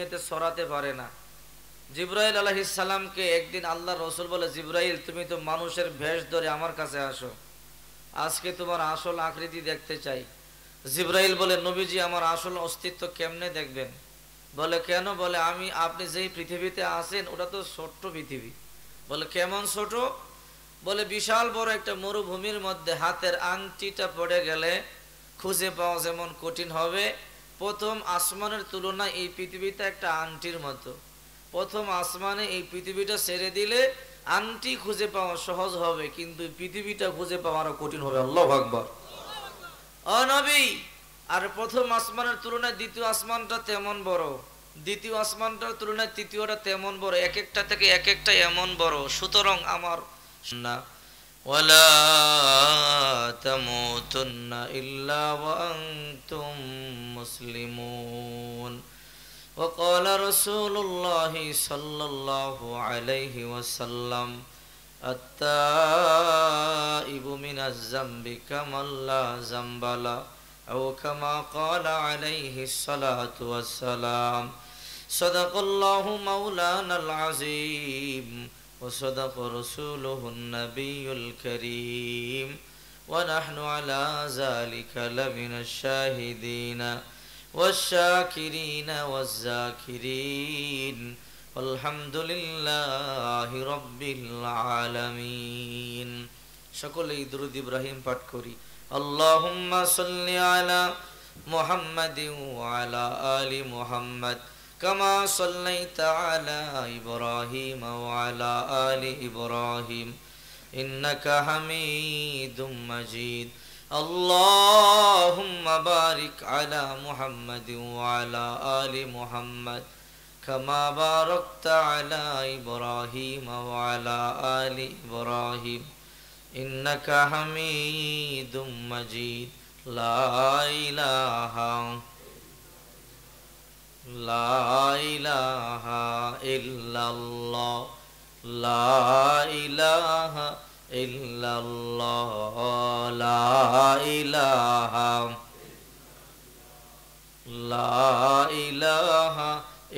দুনিয়াতে ছড়াতে পারে না। জিবরাইল আলাইহিস সালামকে একদিন আল্লাহ রসুল বলে, জিবরাইল তুমি তো মানুষের ভেষ ধরে আমার কাছে আসো, আজকে তোমার আসল আকৃতি দেখতে চাই। জিবরাইল বলে, নবীজি আমার আসল অস্তিত্ব কেমনে দেখবেন? বলে কেন? বলে আপনি যেই পৃথিবীতে আছেন ওটা তো ছোট্ট পৃথিবী। বলে কেমন ছোট? বলে বিশাল বড় একটা মরুভূমির মধ্যে হাতের আংটিটা পড়ে গেলে খুঁজে পাওয়া যেমন কঠিন হবে, প্রথম আসমানের তুলনায় এই পৃথিবীটা একটা আংটির মতো। প্রথম আসমানে এই পৃথিবীটা ছেড়ে দিলে আংটি খুঁজে পাওয়া সহজ হবে, কিন্তু পৃথিবীটা খুঁজে পাওয়া আরো কঠিন হবে। আল্লাহু আকবার। ও নবী, আর প্রথম আসমানের তুলনায় দ্বিতীয় আসমানটা তেমন বড়, দ্বিতীয় আসমানটার তুলনায় তৃতীয়টা তেমন বড়, এক একটা থেকে এক একটা এমন বড়। সুতরাং আমার না ওয়ালা তামুতুন্না ইল্লা ওয়া আনতুম মুসলিমুন। وقال رسول الله صلى الله عليه وسلم التائب من الذنب كمن لا ذنب له أو كما قال عليه الصلاة والسلام. صدق الله مولانا العظيم وصدق رسوله النبي الكريم ونحن على ذلك لمن الشاهدين والشاكرين والذاكرين والحمد لله رب العالمين. সকলেই দুরূদ ইব্রাহিম পাঠ করি। আল্লাহুম্মা সাল্লি আলা মুহাম্মাদিন ওয়া আলা আলি মুহাম্মাদ কামা সাল্লাইতা আলা ইব্রাহিম ওয়া আলা আলি ইব্রাহিম ইন্নাকা হামিদুম মাজিদ। اللهم بارك على محمد وعلى آل محمد كما باركت على إبراهيم وعلى آل إبراهيم إنك حميد مجيد. لا إله إلا الله لا إله إلا الله لا إله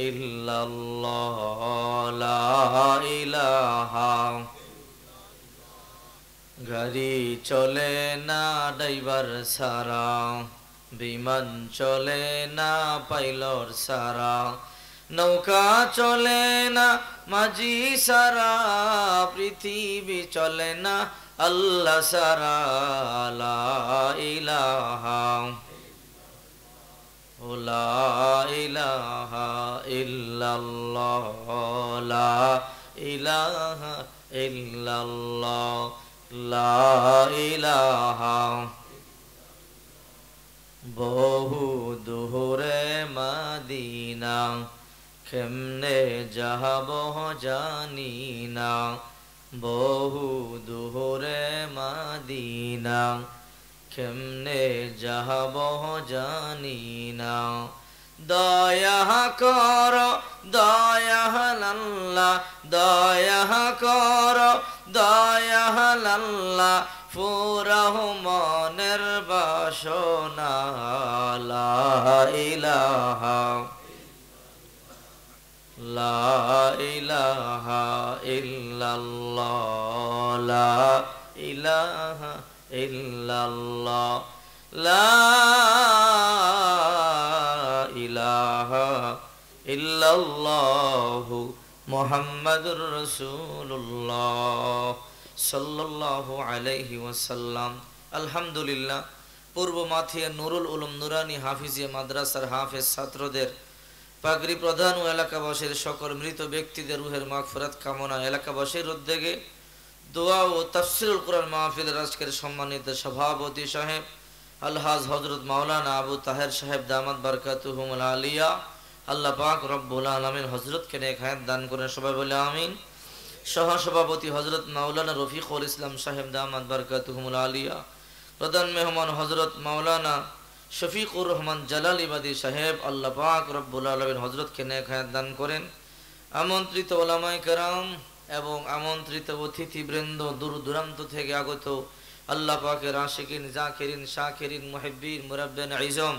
إلا الله لا إله. গাড়ি চলে না ড্রাইভার সারা, বিমান চলে না পাইলট সারা, নৌকা চলে না মাঝি সারা, পৃথিবী চলে না আল্লাহ সারা। লা ইলাহা লা ইলাহা ইল্লাল্লাহ লা ইলাহা ইল্লাল্লাহ লা ইলাহা। বহু দূরে মদিনা কেমনে যাব জানি না, বহু দূরে মদিনা কেমনে যাব জানি না। দয়া কর দয়াল আল্লাহ, দয়া কর দয়াল আল্লাহ, ফুরাহ মনের বাসনা। লা ইলাহা লা ইলাহা ইল্লাল্লাহ লা ইলাহা ইল্লাল্লাহ লা ইলাহা ইল্লাল্লাহু মুহাম্মাদুর রাসূলুল্লাহ সাল্লাল্লাহু আলাইহি ওয়াসাল্লাম। আলহামদুলিল্লাহ, পূর্ব মাথিয়া নুরুল উলুম নুরানি হাফিজিয়া মাদ্রাসার হাফেজ ছাত্রদের পাগড়ি প্রধান ও এলাকাবাসীর সকল মৃত ব্যক্তিদের রুহের মাগফিরাত কামনা এলাকাবাসীর উদ্যোগে দোয়া ও তাফসিরুল কোরআন মাহফিলের আজকের সম্মানিত সভাপতি সাহেব আলহাজ হযরত মাওলানা আবু তাহের সাহেব দামাত বারকাতুহুমুল আলিয়া, আল্লাহ পাক রব্বুল আলামিন হযরতকে নেক হায়াত দান করেন, সবাই বলে আমিন। সহসভাপতি হযরত মাওলানা রফিকুল ইসলাম সাহেব দামাত বারকাতুহুমুল আলিয়া, প্রধান মেহমান হযরত মাওলানা শফিকুর রহমান জালালিবাদী সাহেব, আল্লাহ পাক রব্বুল আলামিন হযরতকে নেক হায়াত দান করেন। আমন্ত্রিত ওলামায়ে কেরাম এবং আমন্ত্রিত অতিথিবৃন্দ, দূর দূরান্ত থেকে আগত আল্লাহ পাকের আশিকিন, জাকিরিন, শাকিরিন, মুহিব্বিন, মুরাব্বিন ইজম,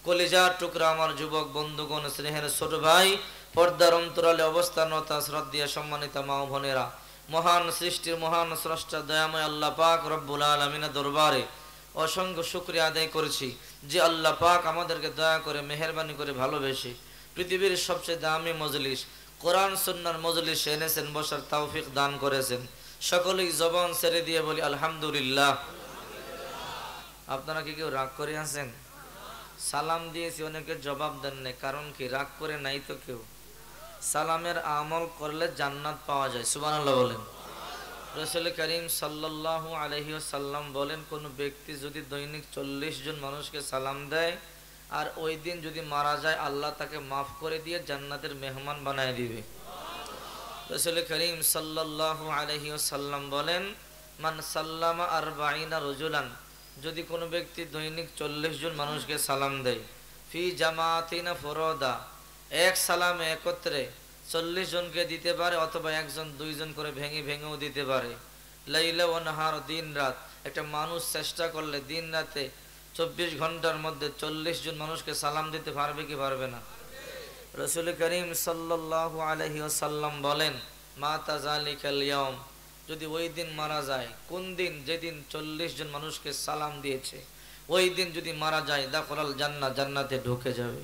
কলিজার টুকরা আমার যুবক বন্ধুগণ, স্নেহের ছোট ভাই, পর্দার অন্তরালে অবস্থানরত শ্রদ্ধেয় সম্মানিত মা ও বোনেরা, মহান সৃষ্টির মহান স্রষ্টা দয়াময় আল্লাহ পাক রব্বুল আলামিনের দরবারে অসংখ্য শুকরিয়া আদায় করেছি যে আল্লাহ পাক আমাদেরকে দয়া করে মেহেরবানি করে ভালোবেসে পৃথিবীর সবচেয়ে দামি মজলিস কোরআন সুন্নাহর মজলিস এনেছেন, বসার তৌফিক দান করেছেন। সকলেই জবান ছেড়ে দিয়ে বলি আলহামদুলিল্লাহ। আপনারা কি কেউ রাগ করে আছেন? সালাম দিয়েছি, অনেকে জবাব দেন নাই, কারণ কি? রাগ করে নাই তো কেউ। সালামের আমল করলে জান্নাত পাওয়া যায়, সুবহানাল্লাহ বলেন। রাসূল করিম সাল্লাল্লাহু আলাইহি ওয়াসাল্লাম বলেন, কোন ব্যক্তি যদি দৈনিক 40 জন মানুষকে সালাম দেয় আর ওই দিন যদি মারা যায়, আল্লাহ তাকে মাফ করে দিয়ে জান্নাতের মেহমান বানায় দিবে। রাসূল করিম সাল্লাল্লাহু আলাইহি ওয়াসাল্লাম বলেন, মান সাল্লামা 40 রাজুলান, যদি কোনো ব্যক্তি দৈনিক 40 জন মানুষকে সালাম দেয়, ফি জামাতিনা ফুরাদা, এক সালামে একত্রে 40 জনকে দিতে পারে, অথবা একজন দুইজন করে ভেঙে ভেঙেও দিতে পারে। লাইলা ওয়া নাহার, দিন রাত, একটা মানুষ চেষ্টা করলে দিন রাতে 24 ঘন্টার মধ্যে 40 জন মানুষকে সালাম দিতে পারবে কি পারবে না? রাসূল করিম সাল্লাল্লাহু আলাইহি ওয়াসাল্লাম বলেন, মা তাযালিকাল ইয়াউম, যদি ওই দিন মারা যায়, কোন দিন? যেদিন 40 জন মানুষকে সালাম দিয়েছে, ওই দিন যদি মারা যায়, দাখালাল জান্নাহ, জান্নাতে ঢুকে যাবে।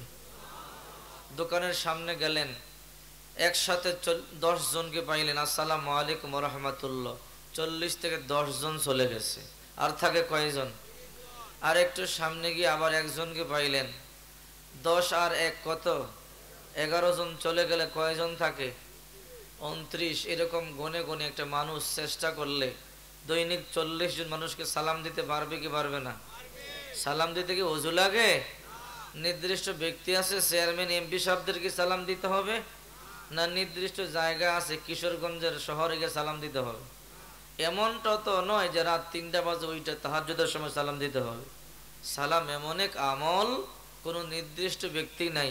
দোকানের সামনে গেলেন, একসাথে 10 জনকে পাইলেন, আসসালামু আলাইকুম ওয়া রাহমাতুল্লাহ, 40 থেকে 10 জন চলে গেছে, আর থাকে কয়জন? আর একটু সামনে গিয়ে আবার একজনকে পাইলেন, 10 আর 1 কত? 11 জন চলে গেলে কয়জন থাকে? 29। এরকম গনে গনে একটা মানুষ চেষ্টা করলে দৈনিক 40 জন মানুষকে সালাম দিতে পারবে কি পারবে না? সালাম দিতে কি ওযু লাগে? নির্দিষ্ট ব্যক্তি আছে, চেয়ারম্যান এমপি সাহেবদেরকে সালাম দিতে হবে না নির্দিষ্ট জায়গা আছে, কিশোরগঞ্জের শহরে গিয়ে সালাম দিতে হবে? এমনটা তো নয় যে রাত 3টা বাজে ওইটা তাহাজ্জুদের সময় সালাম দিতে হবে। সালাম এমন এক আমল, কোনো নির্দিষ্ট ব্যক্তি নাই,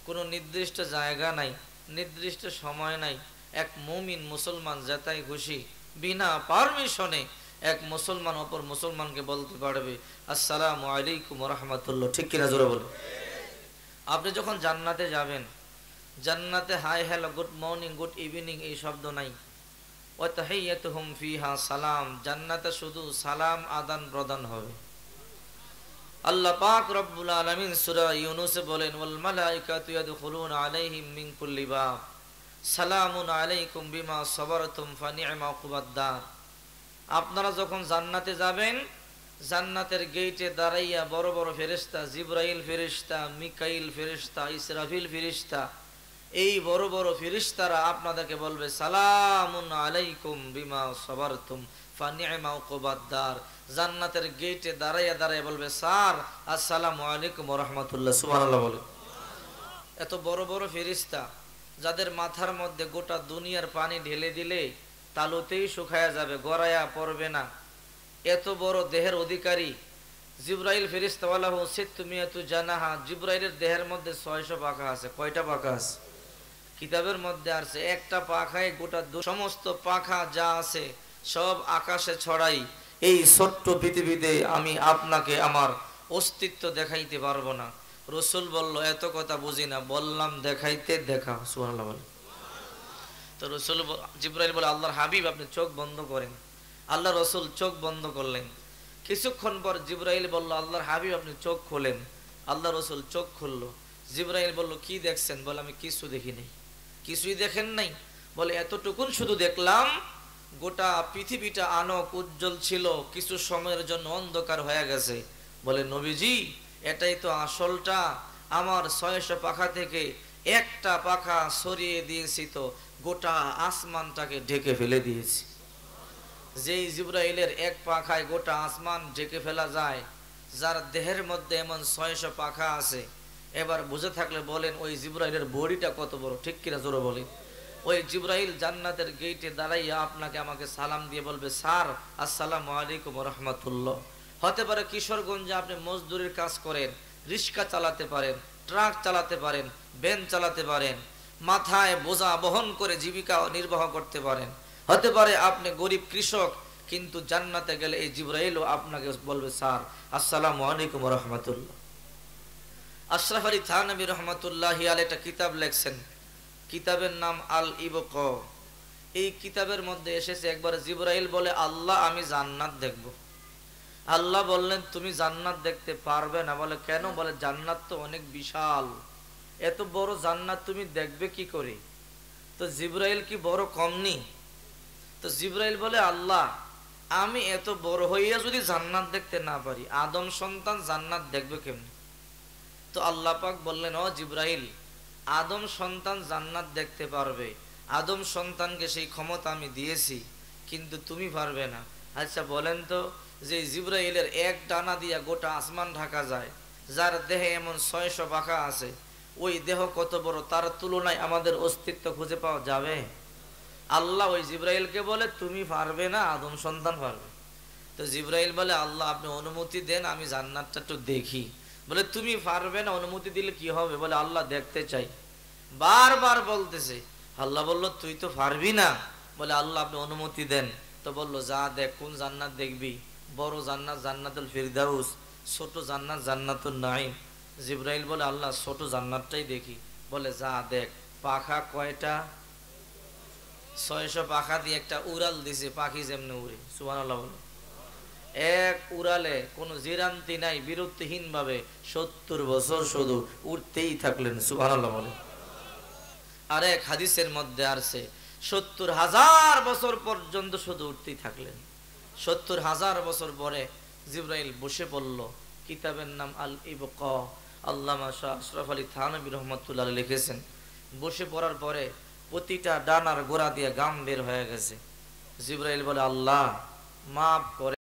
কোনো নির্দিষ্ট জায়গা নাই, নির্দিষ্ট সময় নাই। এক মুমিন মুসলমান যেটাই খুশি বিনা পারমিশনে এক মুসলমান অপর মুসলমানকে বলতে পারবে আসসালামু আলাইকুম ওয়া রাহমাতুল্লাহ, ঠিক কিনা জোরে বলুন। আপনি যখন জান্নাতে যাবেন, জান্নাতে hi hello, good morning, good evening এই শব্দ নাই। ওয়া তাহিয়াতুহুম ফিহা সালাম, জান্নাতে শুধু সালাম আদান প্রদান হবে। আল্লাহ পাক রব্বুল আলামিন সূরা ইউনূসে বলেন, ওয়াল মালাইকাতু ইয়াদখুলুনা আলাইহিম মিন কুল্লি বাব সালামুন আলাইকুম বিমা সাবারতুম ফানি'মা উকবাদ-দার। আপনারা যখন জান্নাতে যাবেন, জান্নাতের গেটে দাঁড়াইয়া বড় বড় ফেরেশতা, জিবরাইল ফেরেশতা, মিকাইল ফেরেশতা, ইসরাফিল ফেরেশতা, এই বড় বড় ফেরেশতারা আপনাদেরকে বলবে সালামুন আলাইকুম বিমা সাবারতুম ফানি'মা উকবাদ-দার। জান্নাতের গেটে দাঁড়াইয়া দাঁড়াইয়া বলবে, স্যার আসসালামু আলাইকুম ওয়া রাহমাতুল্লাহ, সুবহানাল্লাহ বলে। এত বড় বড় ফেরেশতা, যাদের মাথার মধ্যে গোটা দুনিয়ার পানি ঢেলে দিলে তালুতেই শুকায়া যাবে, গড়ায়া পড়বে না, এত বড় দেহের অধিকারী জিবরাইল ফেরেশতা, ওয়ালাহু সিত্তুমিয়াতু জানাহা, জিবরাইলের দেহের মধ্যে 600 পাখা আছে। কয়টা পাখা আছে? কিতাবের মধ্যে আছে একটা পাখায় গোটা সমস্ত পাখা যা আছে সব আকাশে ছড়াই। এই ছোট্ট পৃথিবীতে আমি আপনাকে আমার অস্তিত্ব দেখাইতে পারবো না। রসুল বলল, এত কথা বুঝি না, বললাম দেখাইতে, দেখা। সুবহানাল্লাহ বলে। তো রসুল জিবরাইল বলে, আল্লাহর হাবিব আপনি চোখ বন্ধ করেন। আল্লাহ রসুল চোখ বন্ধ করলেন। কিছুক্ষণ পর জিবরাইল বলল, আল্লাহর হাবিব আপনি চোখ খোলেন। আল্লাহ রসুল চোখ খুললো। জিবরাইল বলল, কি দেখছেন? বলে, আমি কিছু দেখি নাই। কিছুই দেখেন নাই? বলে, এতটুকুন শুধু দেখলাম, গোটা পৃথিবীটা আলোক উজ্জ্বল ছিল, কিছু সময়ের জন্য অন্ধকার হয়ে গেছে। বলে, নবীজি এটাই তো আসলটা, আমার 600 পাখা থেকে একটা পাখা সরিয়ে দিয়েছি তো গোটা আসমানটাকে ঢেকে ফেলে দিয়েছি। যেই জিবরাইলের এক পাখায় গোটা আসমান ঢেকে ফেলা যায়, যার দেহের মধ্যে এমন 600 পাখা আছে, এবার বুঝে থাকলে বলেন ওই জিবরাইলের বডিটা কত বড়, ঠিক কিনা জোরে বলেন। ওই জিবরাইল জান্নাতের গেটে দাঁড়াইয়া আপনাকে আমাকে সালাম দিয়ে বলবে, স্যার আসসালামু আলাইকুম ওয়া রাহমাতুল্লাহ। হতে পারে কিশোরগঞ্জে আপনি মজদুরির কাজ করেন, রিক্সা চালাতে পারেন, ট্রাক চালাতে পারেন, ভ্যান চালাতে পারেন, মাথায় বোঝা বহন করে জীবিকা নির্বাহ করতে পারেন। হতে পারে আপনি গরিব কৃষক, কিন্তু জান্নাতে গেলে এই জিবরাইলও আপনাকে বলবে, স্যার আসসালামু আলাইকুম ওয়া রাহমাতুল্লাহ। আশরাফ আলী থানভী রহমতুল্লাহি আলাইহি একটা কিতাব লেখছেন, কিতাবের নাম আল ইবক। এই কিতাবের মধ্যে এসেছে একবার জিবরাইল বলে, আল্লাহ আমি জান্নাত দেখব। আল্লাহ বললেন তুমি জান্নাত দেখতে পারবে না। বলে কেন? বলে জান্নাত তো অনেক বিশাল, এত বড় জান্নাত তুমি দেখবে কি করে? তো জিবরাইল কি বড় কমনি? তো জিবরাইল বলে, আল্লাহ আমি এত বড় হইয়া যদি জান্নাত দেখতে না পারি, আদম সন্তান জান্নাত দেখবে কেমনি? তো আল্লাহ পাক বললেন, ও জিবরাইল, আদম সন্তান জান্নাত দেখতে পারবে, আদম সন্তানকে সেই ক্ষমতা আমি দিয়েছি, কিন্তু তুমি পারবে না। আচ্ছা বলেন তো, যে জিবরাইলের এক ডানা দিয়া গোটা আসমান ঢাকা যায়, যার দেহে এমন 600 পাখা আছে, ওই দেহ কত বড়, তার তুলনায় আমাদের অস্তিত্ব খুঁজে পাওয়া যাবে? আল্লাহ ওই জিবরাইলকে বলে তুমি পারবে না, আদম সন্তান পারবে। তো জিবরাইল বলে, আল্লাহ আপনি অনুমতি দেন, আমি জান্নাতটা একটু দেখি। বলে তুমি পারবে না, অনুমতি দিলে কি হবে? বলে আল্লাহ দেখতে চাই। বারবার বলতেছে। আল্লাহ বলল তুই তো পারবি না। বলে আল্লাহ আপনি অনুমতি দেন। তো বললো যা দেখ, কোন জান্নাত দেখবি? বড় জান্নাত জান্নাতুল ফিরদাউস, ছোট জান্নাত জান্নাতুল নাঈম। জিবরাইল বলে আল্লাহ ছোট জান্নাতটাই দেখি। বলে যা দেখ। পাখা কয়টা? 600 পাখা দিয়ে একটা উড়াল দিছে, পাখি যেমনি উড়ে। সুবহানাল্লাহ বলে। এক উড়ালে কোনো জিরান্তি নাই, বিরতিহীন ভাবে 70 বছর শুধু উড়তেই থাকলেন। সুবহানাল্লাহ বলে। আর এক হাদিসের মধ্যে আসছে 70,000 বছর পর্যন্ত শুধু উঠতেই থাকলেন। 70,000 বছর পরে জিবরাইল বসে পড়ল। কিতাবের নাম আল ইবক। আল্লামা শাহ আশরাফ আলী থানভী রহমতুল্লাহ লিখেছেন, বসে পড়ার পরে প্রতিটা ডানার গোড়া দিয়ে গাম বের হয়ে গেছে। জিবরাইল বলে আল্লাহ মাফ করে